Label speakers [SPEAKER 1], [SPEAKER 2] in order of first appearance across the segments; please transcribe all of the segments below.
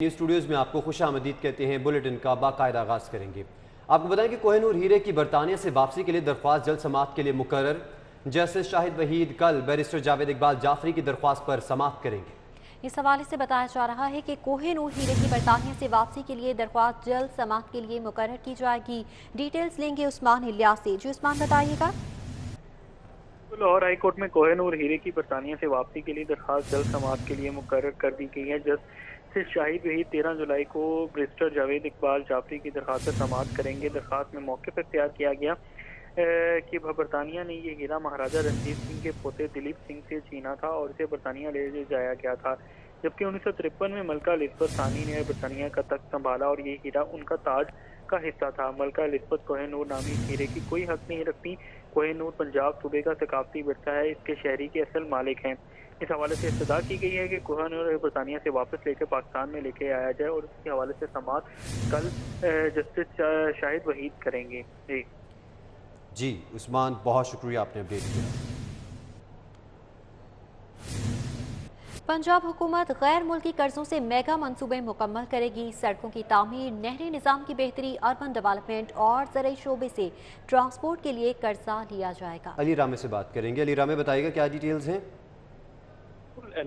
[SPEAKER 1] News Studios में आपको खुशामदीद कहते हैं। बुलेटिन का बाकायदा आगाज़ करेंगे। आपको बताएं कि कोहिनूर हीरे की बरतानिया से वापसी के लिए दरख्वास्त जल्द समाअत के लिए मुकर्रर। जस्टिस शाहिद वहीद कल बैरिस्टर जावेद इकबाल जाफरी की दरख्वास्त पर समाअत करेंगे।
[SPEAKER 2] इस हवाले से बताया जा रहा है कि कोहिनूर हीरे की बरतानिया से वापसी के लिए दरख्वास्त जल्द समाअत के लिए मुकर्रर की जाएगी। डिटेल्स लेंगे उस्मान इलियास से। जी उस्मान, बताइएगा।
[SPEAKER 3] लाहौर हाई कोर्ट में कोहिनूर हीरे की बरतानिया से वापसी के लिए दरखास्त जल्द समाअत के लिए मुकर्रर कर दी गई है। जस्टिस शाहिद वहीद 13 जुलाई को बैरिस्टर जावेद इकबाल जाफरी की दरखास्त पर समाअत करेंगे। दरखास्त में मौके पर इख्तियार किया गया कि बरतानिया ने ये हीरा महाराजा रणजीत सिंह के पोते दिलीप सिंह से छीना था और इसे बरतानिया ले जाया गया था, जबकि 1953 में मलका एलिज़ाबेथ सानी ने बरतानिया का तख्त संभाला और ये हीरा उनका ताज का हिस्सा था। मलका एलिज़ाबेथ कोहिनूर नामी हीरे की कोई हक नहीं रखती। कोहिनूर पंजाब सूबे का सकाफती विरसा है, इसके शहरी के असल मालिक हैं। इस हवाले से इस्तदा की गई है कि कोहिनूर बरतानिया से वापस लेकर पाकिस्तान में लेके आया जाए और इसके हवाले से समाअत कल जस्टिस शाहिद वहीद करेंगे।
[SPEAKER 1] जी उस्मान, बहुत शुक्रिया, आपने अपडेट किया।
[SPEAKER 2] पंजाब हुकूमत गैर मुल्की कर्जों से मेगा मंसूबे मुकम्मल करेगी। सड़कों की तामीर, नहरी निज़ाम की बेहतरी, अर्बन डेवलपमेंट और ज़राई शोबे से ट्रांसपोर्ट के लिए कर्जा लिया जाएगा।
[SPEAKER 1] अली रामे से बात करेंगे। अली रामे, बताइएगा क्या डिटेल्स हैं।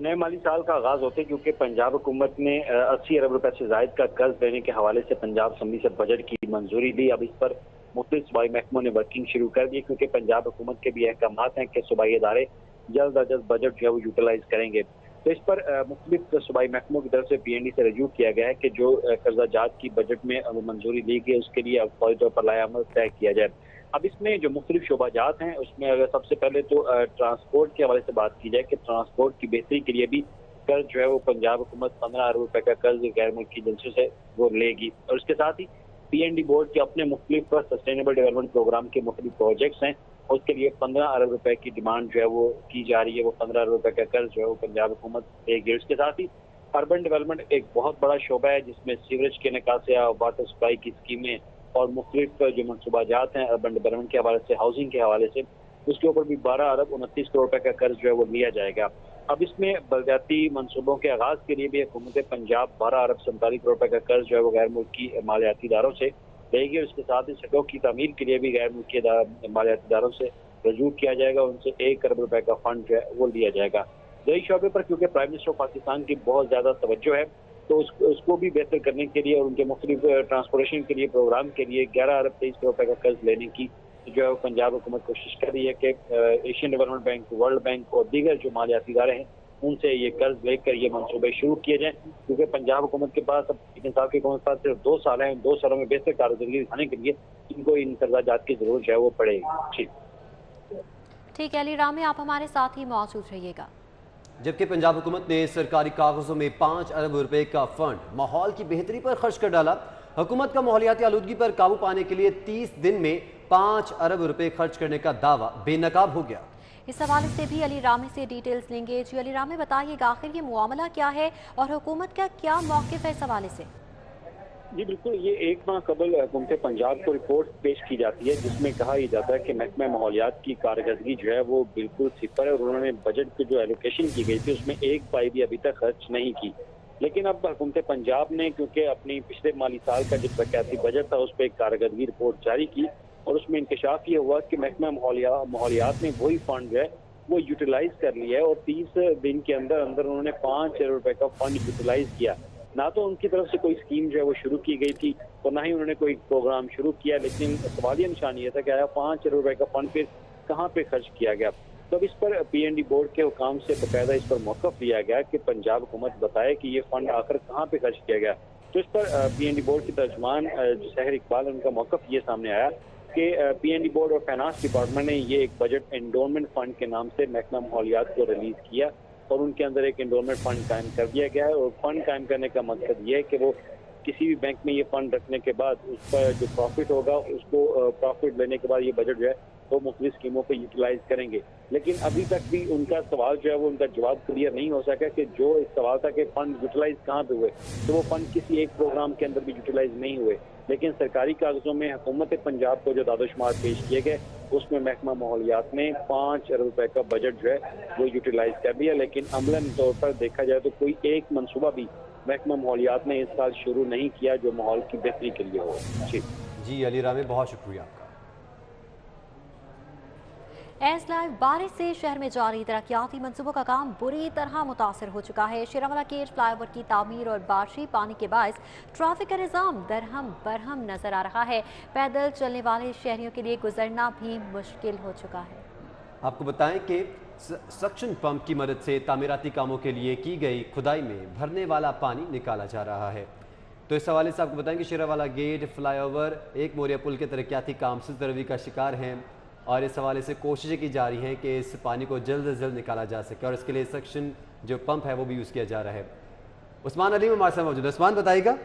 [SPEAKER 4] नए माली साल का आगाज होते क्योंकि पंजाब हुकूमत ने 80 अरब रुपए से जायद का कर्ज देने के हवाले से पंजाब असम्बली से बजट की मंजूरी दी। अब इस पर मुख्तलिफ सूबाई महकमों ने वर्किंग शुरू कर दी क्योंकि पंजाब हुकूमत के भी अहकाम हैं कि सूबाई इदारे जल्द अज जल्द बजट जो है वो यूटिलाइज करेंगे। तो इस पर मुख्तलिफ सूबाई महकमों की तरफ से PND से रजू किया गया है कि जो कर्जा जात की बजट में मंजूरी दी गई उसके लिए अब फौरी तौर पर लायामल तय किया जाए। अब इसमें जो मुख्तलिफ शोबाजात हैं उसमें अगर सबसे पहले तो ट्रांसपोर्ट के हवाले से बात की जाए कि ट्रांसपोर्ट की बेहतरी के लिए भी कर्ज जो है वो पंजाब हुकूमत 15 अरब रुपए का कर्ज गैर मुल्की एजेंसियों से वो लेगी और उसके साथ ही PND बोर्ड के अपने मुख्तलिफ सस्टेनेबल डेवलपमेंट प्रोग्राम के मुख्तलिफ प्रोजेक्ट्स हैं उसके लिए 15 अरब रुपए की डिमांड जो है वो की जा रही है। वो 15 अरब रुपए का कर्ज जो है वो पंजाब हुकूमत देगी। उसके साथ ही अर्बन डेवलपमेंट एक बहुत बड़ा शोबा है जिसमें सीवरेज के निकासिया, वाटर सप्लाई की स्कीमें और मुख्तलिफ जो मनसूबाजात हैं अर्बन डेवलपमेंट के हवाले से, हाउसिंग के हवाले से, उसके ऊपर भी 12 अरब 29 करोड़ रुपए का कर्ज जो है वो लिया जाएगा। अब इसमें बलदियाती मनसूबों के आगाज के लिए भी हुकूमत पंजाब 12 अरब 47 करोड़ रुपए का कर्ज जो है वो गैर मुल्की मालियाती इदारों से देगी। उसके साथ ही सड़कों की तमीर के लिए भी गैर मुल्की मालियाती इदारों से रजू किया जाएगा, उनसे 1 अरब रुपए का फंड जो है वो लिया जाएगा। ज़राई शोबे पर क्योंकि प्राइम मिनिस्टर ऑफ पाकिस्तान की बहुत ज्यादा तवज्जो है तो उसको भी बेहतर करने के लिए और उनके मुख्तलिफ ट्रांसपोर्टेशन के लिए प्रोग्राम के लिए 11 अरब 23 करोड़ रुपए का कर्ज लेने की जो है पंजाब हुकूमत कोशिश कर रही है कि Asian development bank, world bank और दीगर जो मालियाती इदारे हैं उनसे ये कर्ज लेकर ये मनसूबे शुरू किए जाएं क्योंकि पंजाब हुकूमत के पास अब इंसाफ की हुकूमत के पास सिर्फ 2 साल हैं। 2 सालों में बेहतर कारकर्दगी दिखाने के लिए इनको इन कर्जाजात की जरूरत जो है वो पड़ेगी।
[SPEAKER 2] ठीक है अली रामे, आप हमारे साथ ही मौजूद रहिएगा।
[SPEAKER 1] जबकि पंजाब हुकूमत ने सरकारी कागजों में 5 अरब रुपए का फंड माहौल की बेहतरी पर खर्च कर डाला। हुकूमत का माहौलियाती आलूदगी पर काबू पाने के लिए 30 दिन में 5 अरब रुपए खर्च करने का दावा बेनकाब हो गया।
[SPEAKER 2] इस हवाले से भी अली रामे से डिटेल्स लेंगे। जी अली रामे, बताइएगा आखिर ये मामला क्या है और हुकूमत का क्या मौक़िफ़ है इस हवाले से।
[SPEAKER 4] जी बिल्कुल, ये एक माह कबल हुकूमत पंजाब को रिपोर्ट पेश की जाती है जिसमें कहा यह जाता है कि महकमा माहौलियात की कारकर्दगी जो है वो बिल्कुल सिफर है और उन्होंने बजट की जो एलोकेशन की गई थी उसमें एक पाई भी अभी तक खर्च नहीं की। लेकिन अब हुकूमत पंजाब ने क्योंकि अपनी पिछले माली साल का जो तरक्याती बजट था उस पर एक कारकर्दगी रिपोर्ट जारी की और उसमें इंकशाफ ये हुआ कि महकमा माहौलियात ने वही फंड जो है वो यूटिलाइज कर लिया है और 30 दिन के अंदर अंदर उन्होंने 5 अरब रुपए का फंड यूटिलाइज किया। ना तो उनकी तरफ से कोई स्कीम जो है वो शुरू की गई थी और ना ही उन्होंने कोई प्रोग्राम शुरू किया, लेकिन सवालिया निशान ये था कि आया 5 अरब रुपए का फंड फिर कहाँ पे खर्च किया गया। तो अब इस पर PND बोर्ड के हुकाम से बाकायदा इस पर मौक़िफ़ लिया गया कि पंजाब हुकूमत बताए कि ये फंड आखिर कहाँ पे खर्च किया गया। तो इस पर PND बोर्ड के तर्जुमान सहर इकबाल, उनका मौक़िफ़ ये सामने आया कि PND बोर्ड और फाइनेंस डिपार्टमेंट ने ये एक बजट एंडोमेंट फंड के नाम से महकमा माहौलियात को रिलीज किया और उनके अंदर एक एंडोमेंट फंड कायम कर दिया गया है और फंड कायम करने का मकसद ये है कि वो किसी भी बैंक में ये फंड रखने के बाद उस पर जो प्रॉफिट होगा उसको प्रॉफिट लेने के बाद ये बजट जो है वो मुख्तलिफ स्कीमों पे यूटिलाइज करेंगे। लेकिन अभी तक भी उनका सवाल जो है वो उनका जवाब क्लियर नहीं हो सका कि जो इस सवाल था कि फंड यूटिलाइज कहाँ पे हुए, तो वो फंड किसी एक प्रोग्राम के अंदर भी यूटिलाइज नहीं हुए। लेकिन सरकारी कागजों में हुकूमत पंजाब को जो दादोशुमार पेश किए गए उसमें महकमा माहौलियात ने 5 अरब रुपए का बजट जो है वो यूटिलाइज कर दिया, लेकिन अमलन तौर पर देखा जाए तो कोई एक मनसूबा भी महकमा माहौलियात ने इस साल शुरू नहीं किया, जो माहौल की बेहतरी के लिए हो।
[SPEAKER 1] जी अली रामी, बहुत शुक्रिया आपका।
[SPEAKER 2] एस लाइव बारिश से शहर में जारी तरक्याती मंसूबों का काम बुरी तरह मुतासर हो चुका है। शेरावाला गेट फ्लाईओवर की तामीर और बारिशी पानी के बायस ट्रैफिक का निज़ाम दरहम बरहम नजर आ रहा है। पैदल चलने वाले शहरियों के लिए गुजरना भी मुश्किल हो चुका है।
[SPEAKER 1] आपको बताएं कि सक्शन पंप की मदद से तामीराती कामों के लिए की गई खुदाई में भरने वाला पानी निकाला जा रहा है। तो इस हवाले से आपको बताएं कि शेरावाला गेट फ्लाईओवर एक मोरिया पुल के तरक्याती काम सिलसिला रवी का शिकार हैं और इस हवाले से कोशिशें की जा रही हैं कि इस पानी को जल्द से जल्द निकाला जा सके और इसके लिए सक्शन जो पंप है वो भी यूज़ किया जा रहा है। उस्मान अली हमारे साथ मौजूद है। उस्मान, बताइएगा।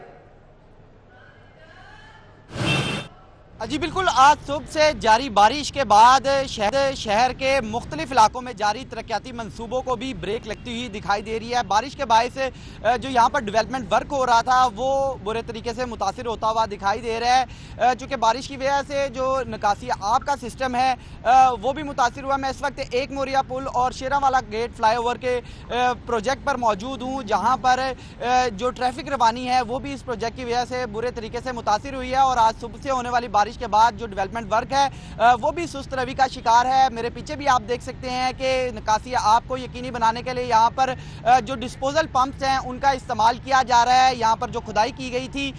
[SPEAKER 5] जी बिल्कुल, आज सुबह से जारी बारिश के बाद शहर के मुख्तलिफ इलाकों में जारी तरक्याती मंसूबों को भी ब्रेक लगती हुई दिखाई दे रही है। बारिश के बायस जो यहाँ पर डेवलपमेंट वर्क हो रहा था वो बुरे तरीके से मुतासिर होता हुआ दिखाई दे रहा है। चूँकि बारिश की वजह से जो निकासी आब का सिस्टम है वो भी मुतासिर हुआ। मैं इस वक्त एक मोरिया पुल और शेरावाला गेट फ्लाईओवर के प्रोजेक्ट पर मौजूद हूँ, जहाँ पर जो ट्रैफिक रवानी है वो भी इस प्रोजेक्ट की वजह से बुरे तरीके से मुतासिर हुई है और आज सुबह से होने वाली बारिश के बाद जो डेवलपमेंट वर्क है वो भी सुस्त रवि का शिकार है। मेरे पीछे भी आप देख सकते हैं कि निकासी आपको यकीनी बनाने के लिए यहाँ पर जो डिस्पोजल पंप्स हैं उनका इस्तेमाल किया जा रहा है। यहाँ पर जो खुदाई की गई थी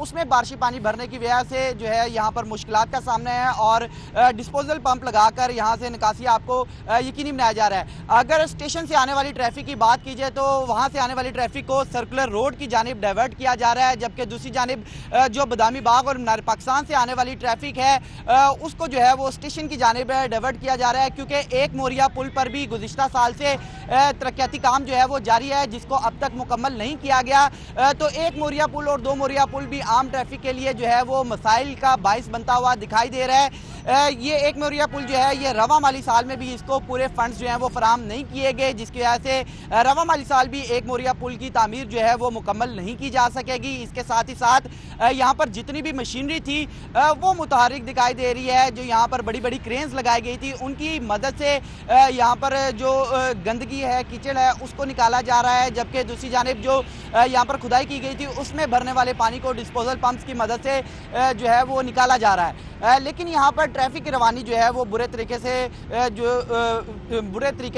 [SPEAKER 5] उसमें बारिशी पानी भरने की वजह से जो है यहाँ पर मुश्किलात का सामना है और डिस्पोजल पंप लगाकर यहाँ से निकासी आपको यकीनी बनाया जा रहा है। अगर स्टेशन से आने वाली ट्रैफिक की बात की जाए तो वहाँ से आने वाली ट्रैफिक को सर्कुलर रोड की जानिब डाइवर्ट किया जा रहा है, जबकि दूसरी जानिब जो बदामी बाग और मीनार पाकिस्तान से आने वाली ट्रैफिक है उसको जो है वो स्टेशन की जानिब डाइवर्ट किया जा रहा है, क्योंकि एक मोरिया पुल पर भी गुज़िश्ता साल से तरक्याती काम जो है वो जारी है जिसको अब तक मुकम्मल नहीं किया गया। तो एक मोरिया पुल और दो मोरिया पुल भी आम ट्रैफिक के लिए जो है वो मसाइल का बाइस बनता हुआ दिखाई दे रहा है। ये एक मोरिया पुल जो है ये रवा माली साल में भी इसको पूरे फंड्स जो हैं वो फराम नहीं किए गए, जिसकी वजह से रवा माली साल भी एक मोरिया पुल की तामीर जो है वो मुकम्मल नहीं की जा सकेगी। इसके साथ ही साथ यहाँ पर जितनी भी मशीनरी थी वो मुतहरिक दिखाई दे रही है। जो यहाँ पर बड़ी बड़ी क्रेन्स लगाई गई थी उनकी मदद से यहाँ पर जो गंदगी है, कीचड़ है, उसको निकाला जा रहा है, जबकि दूसरी जानिब जो यहाँ पर खुदाई की गई थी उसमें भरने वाले पानी को डिस्पोजल पंप्स की मदद से जो है वो निकाला जा रहा है। लेकिन यहाँ पर ट्रैफिक की रवानी जो है वो बुरे तरीके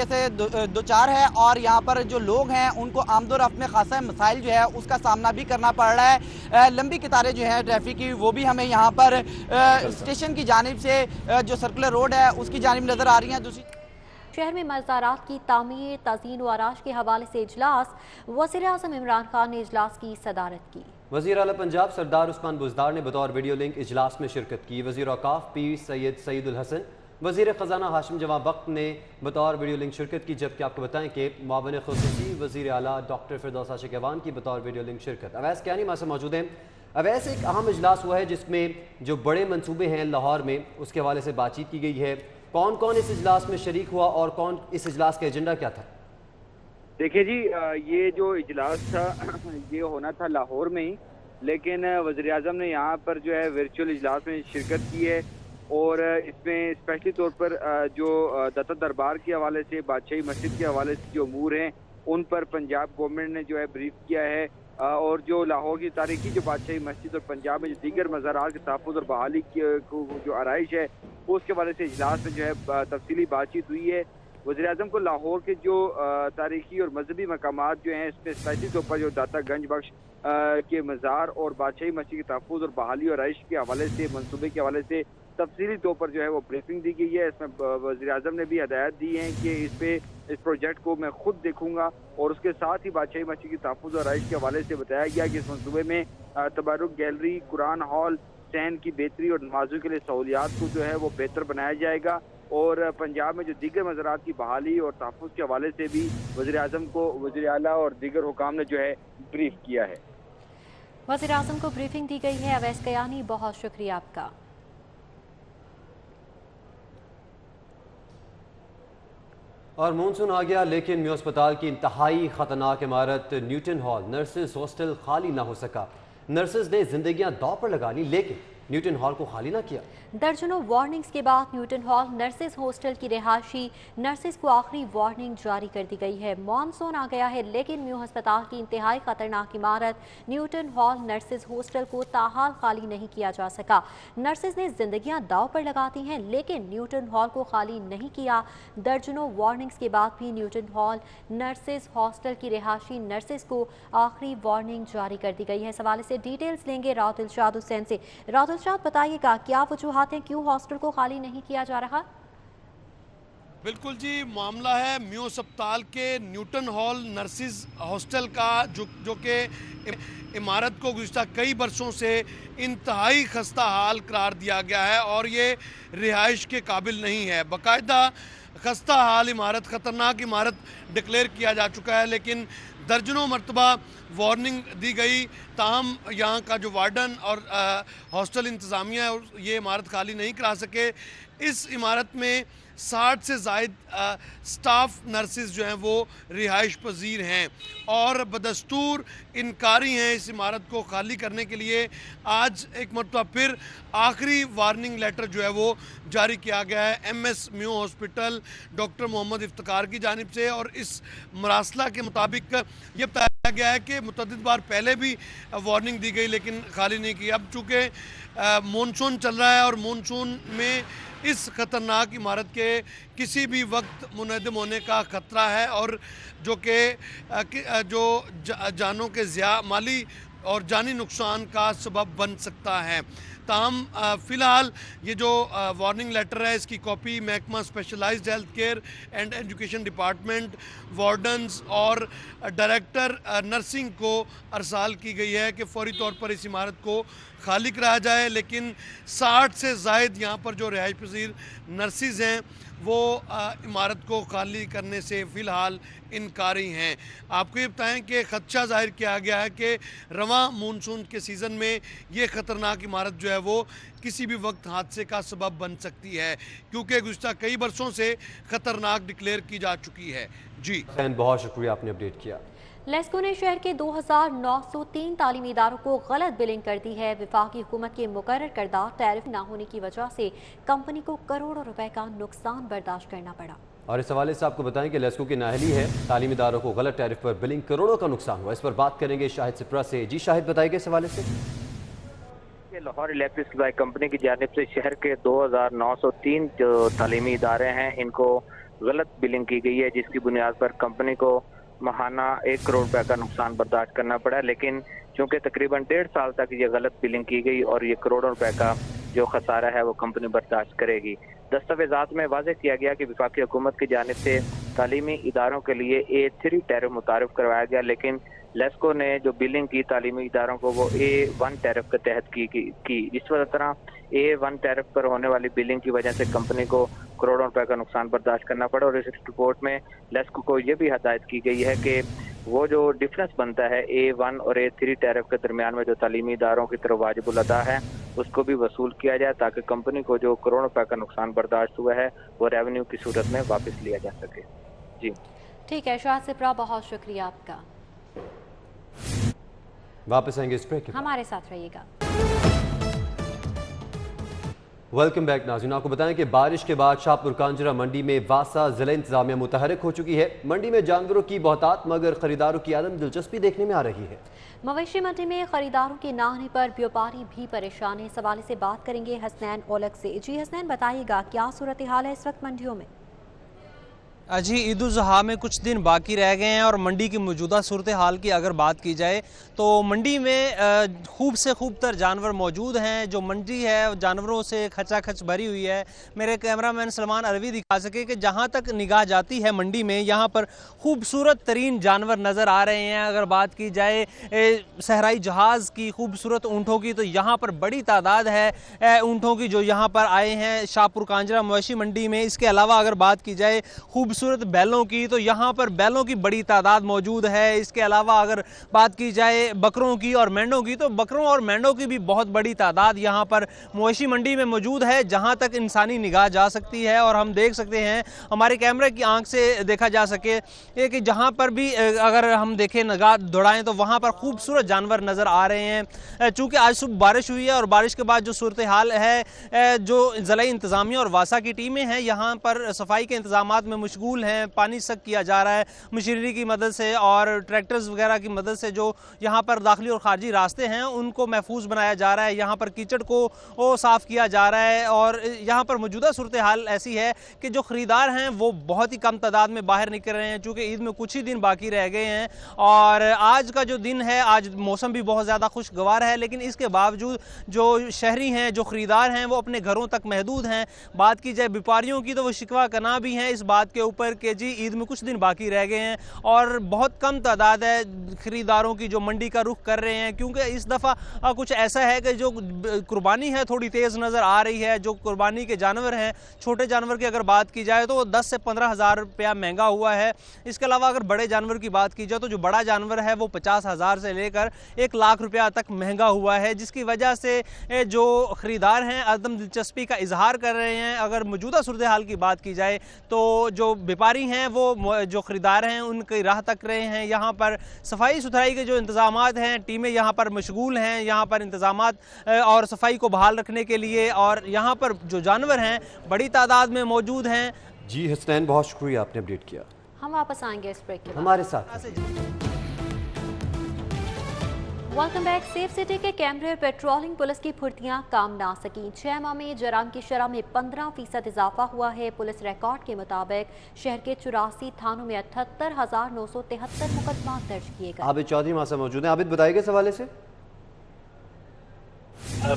[SPEAKER 5] से दो चार है और यहाँ पर जो लोग हैं उनको आमदोरफ्त में खासा मसाइल जो है उसका सामना भी करना पड़ रहा है। लंबी कतारें जो है ट्रैफिक की वो भी हमें यहाँ पर स्टेशन की जानिब से जो सर्कुलर रोड है उसकी जानिब नजर आ रही है। दूसरी
[SPEAKER 2] शहर में मज़ारात की तामीर, तज़ीन व आराश के हवाले से इजलास, वज़ीर-ए-आज़म इमरान खान ने इजलास की सदारत की।
[SPEAKER 1] वज़ीर आला पंजाब सरदार उस्मान बुज़दार ने बतौर वीडियो लिंक इजलास में शिरकत की। वज़ीर औकाफ पीर सैयद सईदुल हसन, वज़ीर ख़जाना हाशिम जवां बख्त ने बतौर वीडियो लिंक शिरकत की, जबकि आपको बताएं कि मुआविन ख़ुसूसी वज़ीर आला डॉक्टर फिरदौस आशिक अवान की बतौर वीडियो लिंक शिरकत। अवैस कियानी हमारे साथ मौजूद हैं। अवैस, एक अहम इजलास हुआ है जिसमें जो बड़े मनसूबे हैं लाहौर में उसके हवाले से बातचीत की गई है। कौन कौन इस इजलास में शरीक हुआ और कौन इस इजलास का एजेंडा क्या था?
[SPEAKER 6] देखिए जी, ये जो इजलास था ये होना था लाहौर में ही, लेकिन वज़ीर आज़म ने यहाँ पर जो है वर्चुअल इजलास में शिरकत की है और इसमें स्पेशली तौर पर जो दत्ता दरबार के हवाले से, बादशाही मस्जिद के हवाले से जो अमूर हैं उन पर पंजाब गवर्नमेंट ने जो है ब्रीफ किया है और जो लाहौर की तारीखी जो बादशाही मस्जिद और पंजाब में जो दीगर मज़ारात के तहफ़्फ़ुज़ और बहाली की जो आराइश है उसके हवाले से इजलास में जो है तफसीली बातचीत हुई है। वज़ीर आज़म को लाहौर के जो तारीखी और मजहबी मकामात जो हैं इसमें स्पेशली तौर पर जो दाता गंज बख्श के मज़ार और बादशाही मस्जिद के तहफ़्फ़ुज़ और बहाली और आराइश के हवाले से, मनसूबे के हवाले से तफसीली तौर पर जो है वो ब्रीफिंग दी गई है। इसमें वज़ीर आज़म ने भी हदायत दी हैं कि इस प्रोजेक्ट को मैं खुद देखूंगा और उसके साथ ही बादशाही मस्जिद की तहफ़्फ़ुज़ और आराइश के हवाले से बताया गया कि इस मनसूबे में तबरुक गैलरी, कुरान हॉल, सैन की बेहतरी और नमाज़ों के लिए सहूलियात को जो है वो बेहतर बनाया जाएगा और पंजाब में जो दीगर मज़ारात की बहाली और तहफ़्फ़ुज़ के हवाले से भी वज़ीर आज़म को वज़ीर आला और दीगर हुकाम ने जो है ब्रीफ किया है।
[SPEAKER 2] वज़ीर आज़म को ब्रीफिंग दी गई है। अवैस कियानी, बहुत शुक्रिया आपका।
[SPEAKER 1] और मानसून आ गया, लेकिन म्यू अस्पताल की इंतहाई ख़तरनाक इमारत न्यूटन हॉल नर्सिस हॉस्टल खाली ना हो सका। नर्सिस ने जिंदगियां दांव पर लगा ली, लेकिन न्यूटन हॉल को खाली ना किया।
[SPEAKER 2] दर्जनों वार्निंग्स के बाद न्यूटन हॉल नर्सिस हॉस्टल की रिहायशी नर्सिस को आखिरी वार्निंग जारी कर दी गई है। मॉनसून आ गया है लेकिन म्यू अस्पताल की इंतहाई खतरनाक इमारत न्यूटन हॉल नर्सिस हॉस्टल को ताहाल खाली नहीं किया जा सका। नर्सिस ने जिंदगियां दांव पर लगाती हैं लेकिन न्यूटन हॉल को खाली नहीं किया। दर्जनों वार्निंग्स के बाद भी न्यूटन हॉल नर्सिस हॉस्टल की रिहायशी नर्सिस को आखिरी वार्निंग जारी कर दी गई है। इस हवाले से डिटेल्स लेंगे राउत इरशाद हुसैन से। राउत इरशाद, बताइएगा क्या वजूहात हैं, क्यों हॉस्टल को खाली नहीं किया जा रहा?
[SPEAKER 7] बिल्कुल जी, मामला है म्यू अस्पताल के न्यूटन हॉल नर्सिस हॉस्टल का जो कि इमारत को गुज़िश्ता कई बरसों से इंतहाई खस्ता हाल करार दिया गया है और ये रिहाइश के काबिल नहीं है। बाकायदा खस्ता हाल इमारत, ख़तरनाक इमारत डिक्लेयर किया जा चुका है, लेकिन दर्जनों मरतबा वार्निंग दी गई, ताहम यहाँ का जो वार्डन और हॉस्टल इंतज़ामिया है ये इमारत खाली नहीं करा सके। इस इमारत में 60 से ज़ायद स्टाफ नर्सिस जो हैं वो रिहाइश पजीर हैं और बदस्तूर इनकारी हैं इस इमारत को खाली करने के लिए। आज एक मरतबा फिर आखिरी वार्निंग लेटर जो है वो जारी किया गया है MS म्यू हॉस्पिटल डॉक्टर मोहम्मद इफ्तिकार की जानिब से और इस मरासला के मुताबिक ये बताया गया है कि मुतअद्दिद बार पहले भी वार्निंग दी गई लेकिन खाली नहीं की। अब चूँकि मानसून चल रहा है और मानसून में इस ख़तरनाक इमारत के किसी भी वक्त मुनहदम होने का ख़तरा है और जो जानों के माली और जानी नुकसान का सबब बन सकता है। ताहम फ़िलहाल ये जो वार्निंग लेटर है इसकी कॉपी महकमा specialized health care and education department, wardens और डायरेक्टर नर्सिंग को अरसाल की गई है कि फौरी तौर पर इस इमारत को खाली कराया जाए। लेकिन 60 से ज़ायद यहाँ पर जो रिहाइश पजीर नर्सिस हैं वो इमारत को खाली करने से फ़िलहाल इनकारी हैं। आपको ये बताएं कि खदशा जाहिर किया गया है कि रवां मानसून के सीज़न में ये ख़तरनाक इमारत जो है वो किसी भी वक्त हादसे का सबब बन सकती है क्योंकि गुज़िश्ता कई बरसों से ख़तरनाक डिक्लेयर की जा चुकी है। जी
[SPEAKER 1] बहुत शुक्रिया, आपने अपडेट किया।
[SPEAKER 2] लेस्को ने शहर के 2903 तालीमी इदारों को गलत बिलिंग कर दी है। वफाकी हुकूमत के मुकर्रर करदा टैरिफ ना होने की वजह से कंपनी को करोड़ों रुपए का नुकसान बर्दाश्त करना पड़ा।
[SPEAKER 1] और इस हवाले से आपको बताएं कि लेस्को की नाअहली है, तालीमी इदारों को गलत टैरिफ पर बिलिंग करोड़ों का नुकसान हुआ। इस पर बात करेंगे शाहिद सिप्रा से। जी शाहिद, बताइए इस हवाले से।
[SPEAKER 8] लाहौर इलेक्ट्रिक सप्लाई कंपनी की जानिब से शहर के 2903 जो तालीमी इदारे हैं इनको गलत बिलिंग की गई है, जिसकी बुनियाद पर कंपनी को माहाना 1 करोड़ रुपए का नुकसान बर्दाश्त करना पड़ा। लेकिन चूंकि तकरीबन 1.5 साल तक ये गलत बिलिंग की गई और ये करोड़ों रुपए का जो खसारा है वो कंपनी बर्दाश्त करेगी। दस्तावेजात में वाज़ेह किया गया कि वफाकी हुकूमत की जानिब से तालीमी इदारों के लिए A3 टैरिफ मुतारिफ करवाया गया, लेकिन लेस्को ने जो बिलिंग की तालीमी इदारों को वो A1 टैरिफ के तहत की। इस तरह A1 टैरिफ पर होने वाली बिलिंग की वजह से कंपनी को करोड़ों रुपए का नुकसान बर्दाश्त करना पड़ा। और इस रिपोर्ट में लेस्को को ये भी हदायत की गई है कि वो जो डिफरेंस बनता है A1 और A3 टैरिफ के दरमियान में जो तालीमी इदारों की तरफ वाजिबुल अदा है उसको भी वसूल किया जाए ताकि कंपनी को जो करोड़ों रुपए का नुकसान बर्दाश्त हुआ है वो रेवेन्यू की सूरत में वापस लिया जा सके। जी
[SPEAKER 2] ठीक है शाहिद सिप्रा, बहुत शुक्रिया आपका।
[SPEAKER 1] वापस आएंगे इस ब्रेक,
[SPEAKER 2] हमारे साथ रहिएगा।
[SPEAKER 1] वेलकम बैक नाज़रीन। आपको बताएं कि बारिश के बाद शाहपुर कांजरा मंडी में वासा जिला इंतजामिया मुतहरक हो चुकी है। मंडी में जानवरों की बहुतात मगर खरीदारों की आदम दिलचस्पी देखने में आ रही है।
[SPEAKER 2] मवेशी मंडी में खरीदारों के ना आने पर व्यापारी भी परेशान है। इस हवाले से बात करेंगे हसनैन ओलग से। जी हसनैन, बताइएगा क्या सूरत हाल है इस वक्त मंडियों में?
[SPEAKER 9] जी ईद उल ज़ुहा में कुछ दिन बाकी रह गए हैं और मंडी की मौजूदा सूरत हाल की अगर बात की जाए तो मंडी में खूब से खूब तर जानवर मौजूद हैं। जो मंडी है जानवरों से खचाखच भरी हुई है। मेरे कैमरामैन सलमान अरवी दिखा सके कि जहां तक निगाह जाती है मंडी में यहाँ पर खूबसूरत तरीन जानवर नज़र आ रहे हैं। अगर बात की जाए सहराई जहाज़ की, खूबसूरत ऊँटों की, तो यहाँ पर बड़ी तादाद है ऊँटों की जो यहाँ पर आए हैं शाहपुर कांजरा मवेशी मंडी में। इसके अलावा अगर बात की जाए खूब खूबसूरत बैलों की, तो यहाँ पर बैलों की बड़ी तादाद मौजूद है। इसके अलावा अगर बात की जाए बकरों की और मेंढों की, तो बकरों और मेंढों की भी बहुत बड़ी तादाद यहाँ पर मवेशी मंडी में मौजूद है, जहाँ तक इंसानी निगाह जा सकती है। और हम देख सकते हैं, हमारे कैमरे की आंख से देखा जा सके कि जहाँ पर भी अगर हम देखें, निगाह दौड़ाएं, तो वहाँ पर खूबसूरत जानवर नज़र आ रहे हैं। चूँकि आज सुबह बारिश हुई है और बारिश के बाद जो सूरत हाल है, जो ज़िला इंतज़ामिया और वासा की टीमें हैं यहाँ पर सफाई के इंतजामात में मशगूल हैं। पानी सक किया जा रहा है मशीनरी की मदद से और ट्रैक्टर्स वगैरह की मदद से। जो यहाँ पर दाखिली और खारजी रास्ते हैं उनको महफूज बनाया जा रहा है, यहाँ पर कीचड़ को साफ़ किया जा रहा है। और यहाँ पर मौजूदा सूरत हाल ऐसी है कि जो ख़रीदार हैं वो बहुत ही कम तादाद में बाहर निकल रहे हैं, चूँकि ईद में कुछ ही दिन बाकी रह गए हैं। और आज का जो दिन है, आज मौसम भी बहुत ज़्यादा खुशगवार है, लेकिन इसके बावजूद जो शहरी हैं, जो ख़रीदार हैं, वो अपने घरों तक महदूद हैं। बात की जाए व्यापारियों की, तो वो शिकवा कना भी हैं इस बात के ऊपर कि जी ईद में कुछ दिन बाकी रह गए हैं और बहुत कम तादाद है ख़रीदारों की जो मंडी का रुख कर रहे हैं। क्योंकि इस दफ़ा कुछ ऐसा है कि जो कुर्बानी है थोड़ी तेज़ नज़र आ रही है। जो कुर्बानी के जानवर हैं, छोटे जानवर की अगर बात की जाए तो 10 से 15 हज़ार रुपया महंगा हुआ है। इसके अलावा अगर बड़े जानवर की बात की जाए तो जो बड़ा जानवर है वो 50,000 से लेकर 1 लाख रुपया तक महंगा हुआ है, जिसकी वजह से जो ख़रीदार हैं अदम दिलचस्पी का इजहार कर रहे हैं। अगर मौजूदा सूरत हाल की बात की जाए तो जो व्यापारी हैं वो जो ख़रीदार हैं उनकी राह तक रहे हैं। यहाँ पर सफाई सुथराई के जो इंतज़ामात हैं, टीमें यहाँ पर मशगूल हैं यहाँ पर इंतज़ामात और सफाई को बहाल रखने के लिए। और यहाँ पर जो जानवर हैं बड़ी तादाद में मौजूद हैं।
[SPEAKER 1] जी हसनैन, बहुत शुक्रिया, आपने अपडेट किया।
[SPEAKER 2] हम वापस आएंगे इस ब्रेक के बाद।
[SPEAKER 1] हमारे साथ
[SPEAKER 2] वेलकम बैक। सेफ सिटी के कैमरे और पेट्रोलिंग पुलिस की फुर्तियां काम ना सकी। 6 माह में जराम की शरह में 15% इजाफा हुआ है। पुलिस रिकॉर्ड के मुताबिक शहर के 84 थानों में 78,973 मुकदमा दर्ज किए गए।
[SPEAKER 1] आबिद चौधरी हमारे साथ मौजूद हैं। आबिद, बताइए इस हवाले से।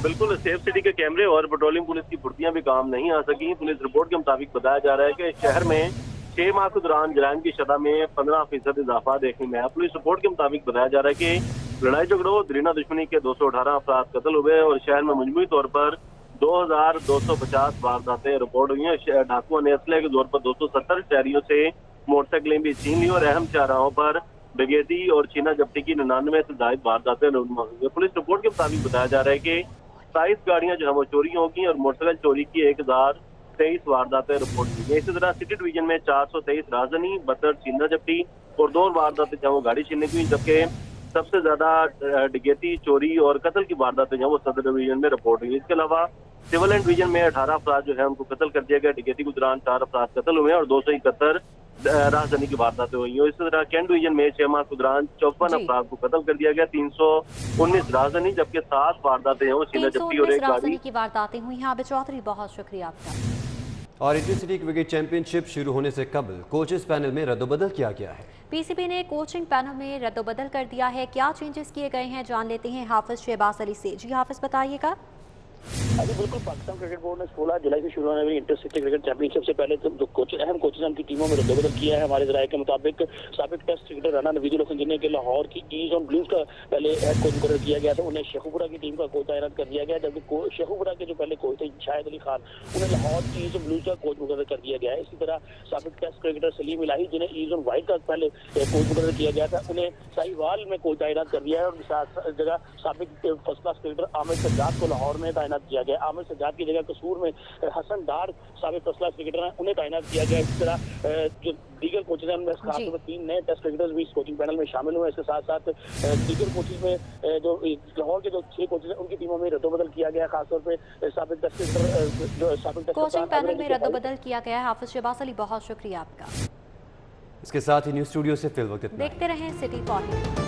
[SPEAKER 10] बिल्कुल, सेफ सिटी के कैमरे और पेट्रोलिंग पुलिस की फुर्तियां भी काम नहीं आ सकी। पुलिस रिपोर्ट के मुताबिक बताया जा रहा है कि शहर में 6 माह के दौरान जराइम की शरह में 15% इजाफा देखने में आया। पुलिस रिपोर्ट के मुताबिक बताया जा रहा है कि लड़ाई झगड़ों, दरीना दुश्मनी के 218 अफराद कत्ल हुए और शहर में मजमूई तौर पर 2250 वारदातें रिपोर्ट हुई हैं। डाकुओं ने असले के जोर पर 270 शहरियों से मोटरसाइकिलें भी छीन ली और अहम चौराहों पर डकैती और छीना जब्ती की 99 से ज्यादा वारदातें रूनुमा हुई। पुलिस रिपोर्ट के मुताबिक बताया जा रहा है कि 27 गाड़ियां जो है वो चोरी होगी और मोटरसाइकिल चोरी की 1023 वारदातें रिपोर्ट की गई। इसी तरह सिटी डिवीजन में 423 राजधानी 72 छीना जब्ती और 2 वारदातें जो वो गाड़ी छीनने की, जबकि सबसे ज्यादा डकैती, चोरी और कत्ल की वारदातें जो वो सदर डिवीजन में रिपोर्ट हुई। इसके अलावा सिविल एंड डिवीजन में 18 अफराद जो है उनको कत्ल कर दिया गया। डकैती के दौरान 4 अफराद कत्ल हुए और 271 राजधानी की वारदातें हुई। इसी तरह कैंट डिवीजन में 6 माह के दौरान 54 अफराद को कत्ल कर दिया गया। 319 राजधानी, जबकि 7 वारदातें हैं वो छीना जब्ती और 1 गाड़ी
[SPEAKER 2] की वारदातें हुई हैं। आबिद चौधरी, बहुत शुक्रिया आपका।
[SPEAKER 1] और इंटर सिटी क्रिकेट चैंपियनशिप शुरू होने से कबल कोचेस पैनल में रद्दोबदल किया गया है।
[SPEAKER 2] पीसीबी ने कोचिंग पैनल में रद्दोबदल कर दिया है। क्या चेंजेस किए गए हैं, जान लेते हैं हाफिज शहबाज अली से। जी हाफिज, बताइएगा।
[SPEAKER 11] अभी बिल्कुल, पाकिस्तान क्रिकेट बोर्ड ने 16 जुलाई से शुरू होने वाली इंटर सिटी क्रिकेट चैंपियनशिप से पहले जो अहम कोचेज उनकी टीमों में रद्दोबदल किया है। हमारे जराये के मुताबिक साबिक टेस्ट क्रिकेटर राना नवीजुल हसन, जिन्हें के लाहौर की ईज ऑन ब्लूज का पहले हेड कोच मुकर्रर किया गया था, उन्हें शेखुपुरा की टीम का कोच तैनात कर दिया गया। जबकि शेखुपुरा के जो पहले कोच थे शाहिद अली खान, उन्हें लाहौर की ईज ऑन ब्लूज का कोच मुकर्रर कर दिया गया है। इसी तरह साबिक टेस्ट क्रिकेटर सलीम इलाही, जिन्हें ईज ऑन व्हाइट का पहले कोच मुकर्रर किया गया था, उन्हें साहिवाल में कोच तैनात कर दिया है। और जगह साबिक first class cricketer Aamir Sajjad को लाहौर में तैनात किया गया। आमिर सज्जाद की जगह कसूर में हसन डार साबिक फर्स्ट क्लास क्रिकेटर हैं, उन्हें तैनात किया गया। इस तरह जो दीगर कोचेज हैं उनमें खासतौर पर 3 नए टेस्ट क्रिकेटर्स भी इस कोचिंग पैनल में शामिल हुए। इसके साथ साथ दीगर कोचेज में जो लाहौर के जो 6 कोचेज हैं उनकी टीमों में रद्दोबदल किया गया। खासतौर पर साबिक टेस्ट क्रिकेटर जो साबिक
[SPEAKER 2] कोचिंग पैनल में रद्दोबदल किया गया है। हाफिज शहबाज अली, बहुत शुक्रिया आपका।
[SPEAKER 1] इसके साथ ही न्यूज स्टूडियो से फिल वक्त
[SPEAKER 2] देखते रहें सिटी पॉइंट।